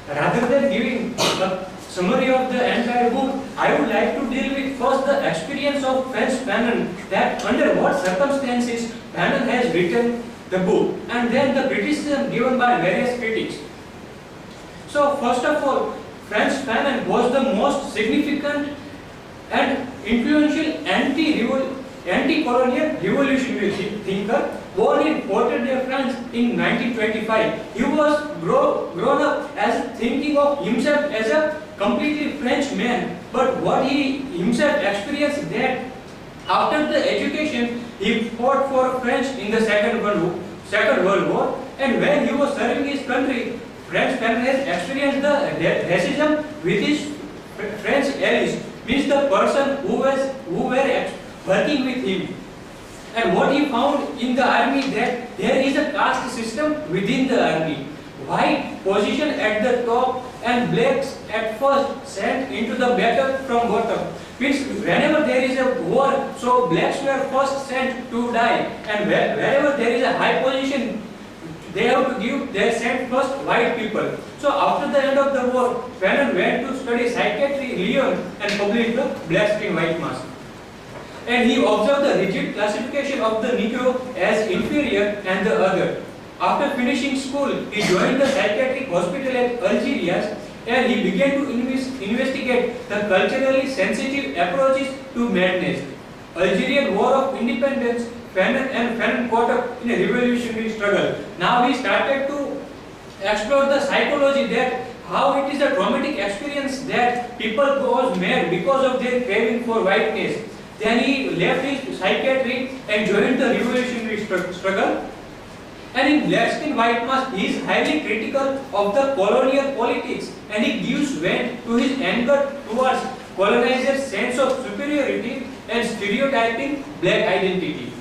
Rather than giving a summary of the entire book, I would like to deal with first the experience of Frantz Fanon, that under what circumstances Fanon has written the book, and then the criticism given by various critics. So first of all, Frantz Fanon was the most significant and influential anti-colonial revolutionary thinker, born in Poitiers, France in 1925. He was grown up as thinking of himself as a completely French man, but what he himself experienced that after the education he fought for France in the Second World War, and when he was serving his country, Frantz Fanon has experienced the racism with his French allies, means the person who were working with him. And what he found in the army, that there is a caste system within the army. White position at the top and blacks at first sent into the battle from bottom. Means whenever there is a war, so blacks were first sent to die, and wherever there is a high position, they have to give, they sent first white people. So after the end of the war, Fanon went to study psychiatry in Lyon and published the Black Skin White Mask. And he observed the rigid classification of the Negro as inferior and the other. After finishing school, he joined the psychiatric hospital at Algiers, and he began to investigate the culturally sensitive approaches to madness. Algerian War of Independence, Fanon caught up in a revolutionary struggle. Now he started to explore the psychology, that how it is a traumatic experience that people goes mad because of their craving for whiteness. Then he left his psychiatry and joined the revolutionary struggle. And in Black Skin White Mask, he is highly critical of the colonial politics, and he gives vent to his anger towards colonizers' sense of superiority and stereotyping black identity.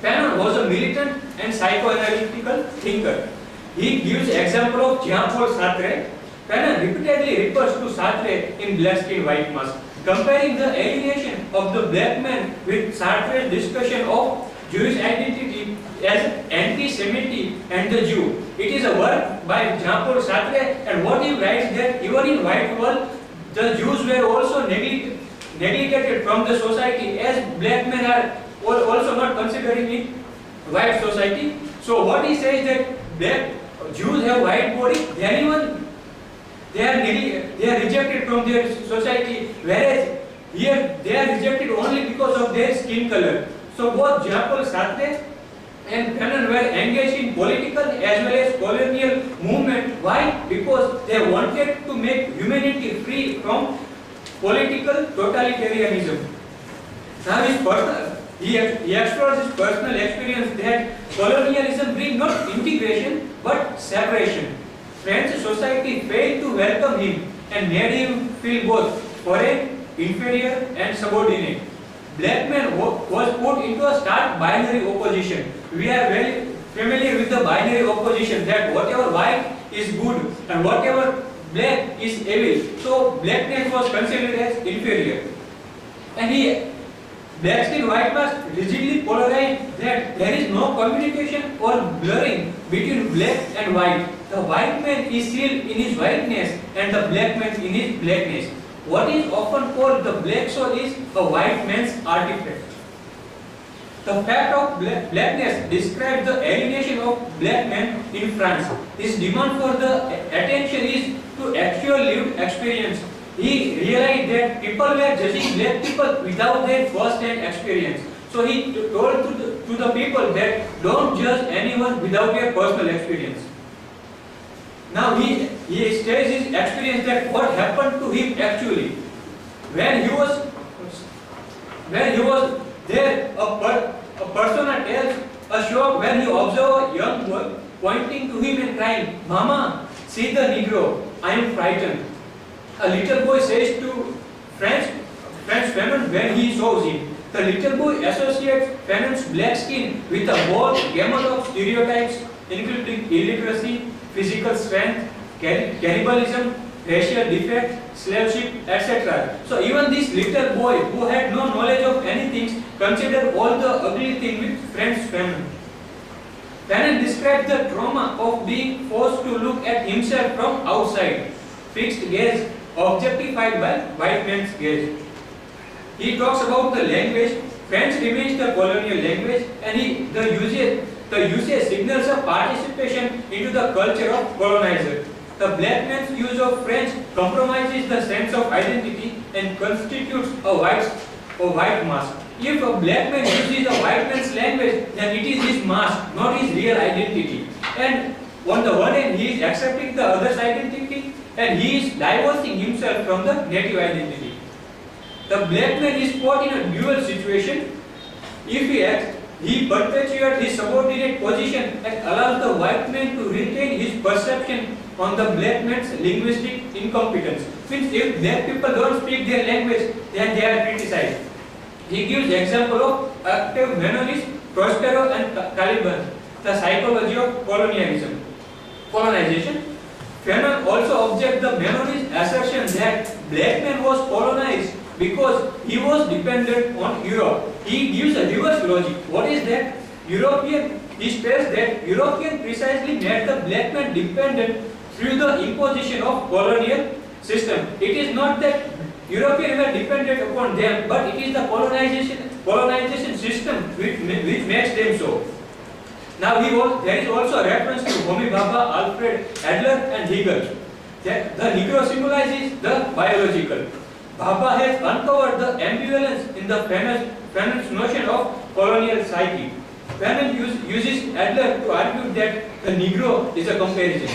Fanon was a militant and psychoanalytical thinker. He gives example of Jean-Paul Sartre. Fanon repeatedly refers to Sartre in Black Skin White Mask, comparing the alienation of the black man with Sartre's discussion of Jewish identity as anti-Semitic and the Jew. It is a work by Jean-Paul Sartre, and what he writes that even in white world, the Jews were also neglected from the society, as black men are also not considering in white society. So what he says that black Jews have white body, then even they are rejected from their society, whereas here they are rejected only because of their skin color. So both Jean-Paul Sartre and Fanon were engaged in political as well as colonial movement. Why? Because they wanted to make humanity free from political totalitarianism. Now he explores his personal experience that colonialism brings not integration but separation. French society failed to welcome him and made him feel both foreign, inferior and subordinate. Black man was put into a stark binary opposition. We are very familiar with the binary opposition, that whatever white is good and whatever black is evil. So blackness was considered as inferior. And Black Skin White Mask rigidly polarized that there is no communication or blurring between black and white. The white man is still in his whiteness and the black man in his blackness. What is often called the black soul is a white man's artifact. The fact of blackness describes the alienation of black men in France. His demand for the attention is to actual lived experience. He realized that people were judging black people without their first-hand experience. So he told to the people that don't judge anyone without their personal experience. Now he states his experience, that what happened to him actually. When he was there, a persona tells a shock when he observed a young boy pointing to him and crying, "Mama, see the Negro, I am frightened." A little boy says to Frantz Fanon when he shows him. The little boy associates Fanon's black skin with a whole gamut of stereotypes, including illiteracy, physical strength, cannibalism, racial defect, slave ship, etc. So even this little boy who had no knowledge of anything considered all the ugly things with Frantz Fanon. Fanon describes the trauma of being forced to look at himself from outside, fixed gaze, objectified by white man's gaze. He talks about the language. French remains the colonial language, and the usage signals a participation into the culture of colonizer. The black man's use of French compromises the sense of identity and constitutes a white mask. If a black man uses a white man's language, then it is his mask, not his real identity. And on the one hand, he is accepting the other's identity, and he is divorcing himself from the native identity. The black man is caught in a dual situation. If he acts, he perpetuates his subordinate position and allows the white man to retain his perception on the black man's linguistic incompetence. Means if black people don't speak their language, then they are criticized. He gives example of Octave Manonis, Prospero and Caliban, the psychology of colonization. Fanon also objects the Manonis assertion that black man was colonized because he was dependent on Europe. He gives a reverse logic. What is that? He states that European precisely made the black man dependent through the imposition of colonial system. It is not that Europeans were dependent upon them, but it is the colonization system which makes them so. Now there is also a reference to Homi Bhabha, Alfred Adler and Hegel. That the Negro symbolizes the biological. Bhabha has uncovered the ambivalence in the Fanon's notion of colonial psyche. Fanon uses Adler to argue that the Negro is a comparison.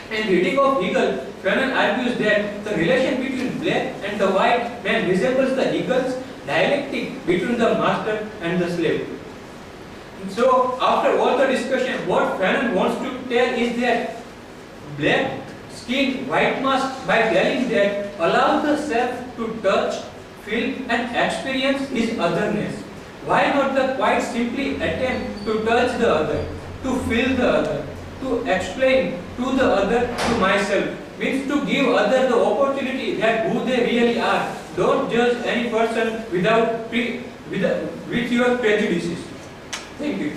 In reading of Hegel, Fanon argues that the relation between black and the white man resembles the Hegel's dialectic between the master and the slave. So, after all the discussion, what Fanon wants to tell is that black skin white mask, by telling that, allows the self to touch, feel and experience his otherness. Why not the white simply attempt to touch the other, to feel the other, to explain to the other, to myself, means to give other the opportunity that who they really are. Don't judge any person with your prejudices. Thank you.